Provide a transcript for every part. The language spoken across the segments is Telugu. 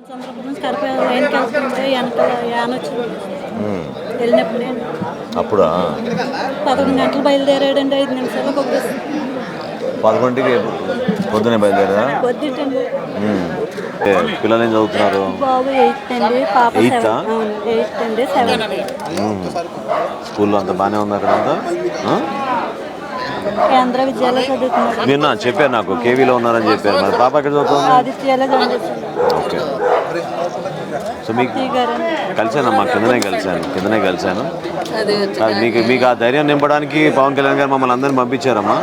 సందర్భం నుంచి కడప లైన్కి వెళ్తుంటే వెనకాల యాన్ వచ్చింది. వెళ్ళినప్పుడు అప్పుడా 11 గంటలు బయలుదేరాడండి. 5 నిమిషాలకు ఒక 11కి పొద్దునే బయలుదేరా. పొద్దుటండి. పిల్లలు ఏం చదువుతున్నారు? బాబు 8th అండి, పాప 7th అండి, 7th. స్కూల్లో అంతా బాగానే ఉంది అక్కడ అంతా? కేంద్ర విద్యాలయం చదువుతున్నాడు. నిన్న చెప్పారు నాకు కేవీలో ఉన్నారని చెప్పారు. మరి పాప ఎక్కడ చదువుతుంది? ఆదిత్యలో జాయిన్ చేశాను. ఓకే. సో మీకు కలిసానమ్మా, కిందనే కలిశాను. మీకు ఆ ధైర్యం నింపడానికి పవన్ కళ్యాణ్ గారు మమ్మల్ని అందరినీ పంపించారమ్మా.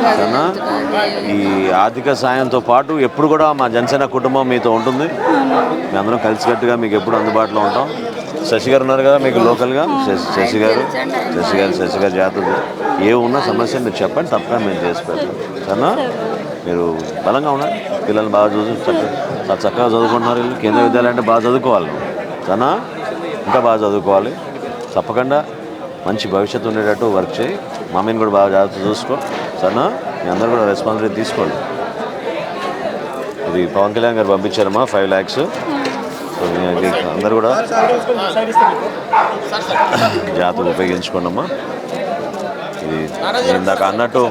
సరేనా? ఈ ఆర్థిక సాయంతో పాటు ఎప్పుడు కూడా మా జనసేన కుటుంబం మీతో ఉంటుంది. మీ అందరం కలిసికట్టుగా మీకు ఎప్పుడు అందుబాటులో ఉంటాం. శశి గారు ఉన్నారు కదా మీకు లోకల్గా. శశి గారు జాతర ఏ ఉన్న సమస్య మీరు చెప్పండి, తప్పకుండా మేము చేసి పెడతాం. సరేనా? మీరు బలంగా ఉన్నారు. పిల్లలు బాగా చక్కగా చదువుకుంటున్నారు. వీళ్ళు కేంద్ర విద్యాలయం అంటే బాగా చదువుకోవాలి. సరేనా? ఇంకా బాగా చదువుకోవాలి. తప్పకుండా మంచి భవిష్యత్తు ఉండేటట్టు వర్క్ చేయి. మమ్మీని కూడా బాగా జాగ్రత్త చూసుకో. సరేనా? మీ అందరూ కూడా రెస్పాన్సిబిలిటీ తీసుకోండి. ఇది పవన్ కళ్యాణ్ గారు పంపించారమ్మా 5 lakhs. అందరూ కూడా జాగ్రత్తగా ఉపయోగించుకోండి అమ్మా. ఇది ఇందాక అన్నట్టు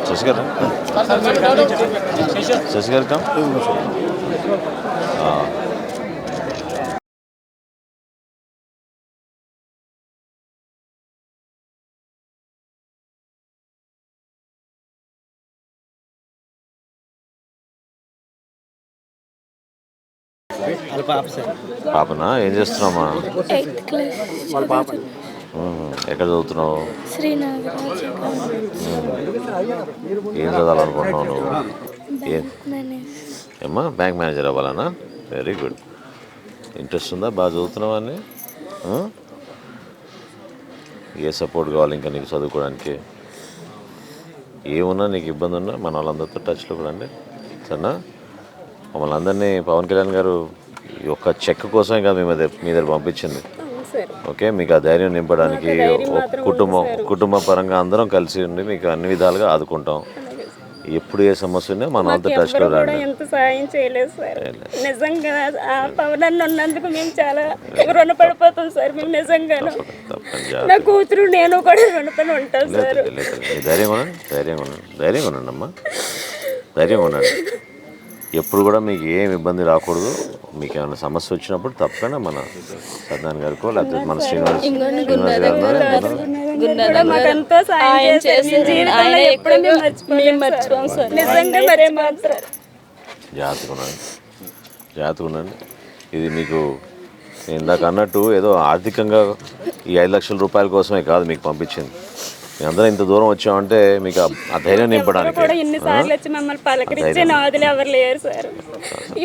శశి గారు పాపనా? ఏం చేస్తున్నావమ్మా? ఎక్కడ చదువుతున్నావు? ఏం చదవాలనుకుంటున్నావు నువ్వు? ఏమ్మా బ్యాంక్ మేనేజర్ అవ్వాలనా? Very good. ఇంట్రెస్ట్ ఉందా? బాగా చదువుతున్నావా అని? ఏ సపోర్ట్ కావాలి ఇంకా నీకు చదువుకోవడానికి? ఏమున్నా నీకు ఇబ్బంది ఉన్నా మన వాళ్ళందరితో టచ్లో కూడా అండి. సరేనా? మమ్మల్ని అందరినీ పవన్ కళ్యాణ్ గారు ఈ ఒక్క చెక్ కోసమే కాదు మీ దగ్గర పంపించింది. ఓకే, మీకు ఆ ధైర్యం నింపడానికి కుటుంబ పరంగా అందరం కలిసి ఉండి మీకు అన్ని విధాలుగా ఆదుకుంటాం. ఎప్పుడు ఏ సమస్య ఉన్నా మన వాళ్ళతో టచ్లో రండి. ఎంత సాయం చేయలేదు సార్. నిజంగా ఆ పవన్ ఉన్నందుకు మేము చాలా రుణపడిపోతాం సార్. మేము నిజంగాను నా కూతురు నేను కూడా రుణపడి ఉంటాం సార్. ధైర్యంగా ఉండండి అమ్మా, ధైర్యంగా ఉండండి. ఎప్పుడు కూడా మీకు ఏం ఇబ్బంది రాకూడదు. మీకు ఏమైనా సమస్య వచ్చినప్పుడు తప్పకుండా మన సత్యనారాయణ గారికో లేకపోతే మన శ్రీనివాస్ జాగ్రత్తగా ఉండండి. ఇది మీకు ఇందాక అన్నట్టు ఏదో ఆర్థికంగా ఈ 5 లక్షల రూపాయల కోసమే కాదు మీకు పంపించింది. అందరూ ఇంత దూరం వచ్చామంటే మీకు ఆ ధైర్యం నింపడానికి. ఎన్నిసార్లు వచ్చి మమ్మల్ని పలకరించే నాదులు ఎవరు లేరు సార్.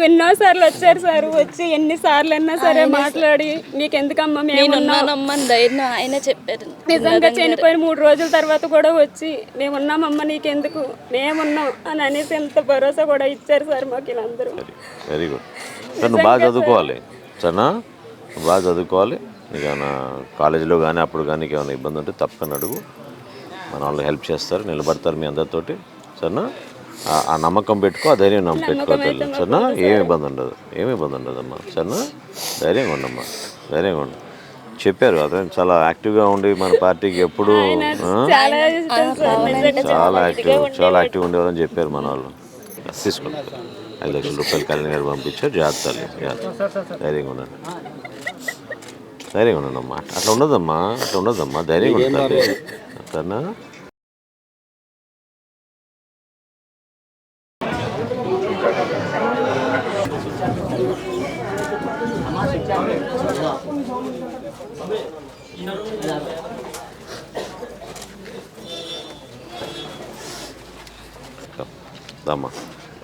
ఎన్నోసార్లు వచ్చారు సార్. వచ్చి ఎన్నిసార్లు అన్నా సరే మాట్లాడి మీకు ఎందుకమ్మా మేమున్నామమ్మని ధైర్యం ఆయన చెప్పారు. నిజంగా చనిపోయిన 3 రోజుల తర్వాత కూడా వచ్చి మేమున్నామమ్మా నీకెందుకు మేమున్నాం అని అనేసి ఎంత భరోసా కూడా ఇచ్చారు సార్ మాకు వీళ్ళందరూ. Very good. నువ్వు బాగా చదువుకోవాలి. సరేనా? నువ్వు బాగా చదువుకోవాలి. నీకు ఏమైనా కాలేజీలో కానీ అప్పుడు కానీ నీకు ఏమైనా ఇబ్బంది ఉంటే తప్పకుండా అడుగు. మన వాళ్ళు హెల్ప్ చేస్తారు, నిలబడతారు మీ అందరితోటి. సరేనా? ఆ నమ్మకం పెట్టుకో, ఆ ధైర్యం పెట్టుకోవాలి. సరేనా? ఏమి ఇబ్బంది ఉండదమ్మా. సరేనా? ధైర్యంగా ఉండమ్మా, ధైర్యంగా ఉండు. చెప్పారు అదే చాలా యాక్టివ్గా ఉండి మన పార్టీకి ఎప్పుడు చాలా యాక్టివ్ ఉండేవారని చెప్పారు మన వాళ్ళు. తీసుకుంటారు 5 లక్షల రూపాయలు కళ్యాణ్ గారు పంపించారు. జాగ్రత్త, ధైర్యంగా ఉండండి. అమ్మా. అట్లా ఉండదమ్మా, ధైర్యంగా ఉంటుంది. సరేనా? దమ్మా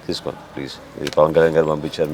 తీసుకోండి ప్లీజ్. ఇది పవన్ కళ్యాణ్ గారు పంపించారు.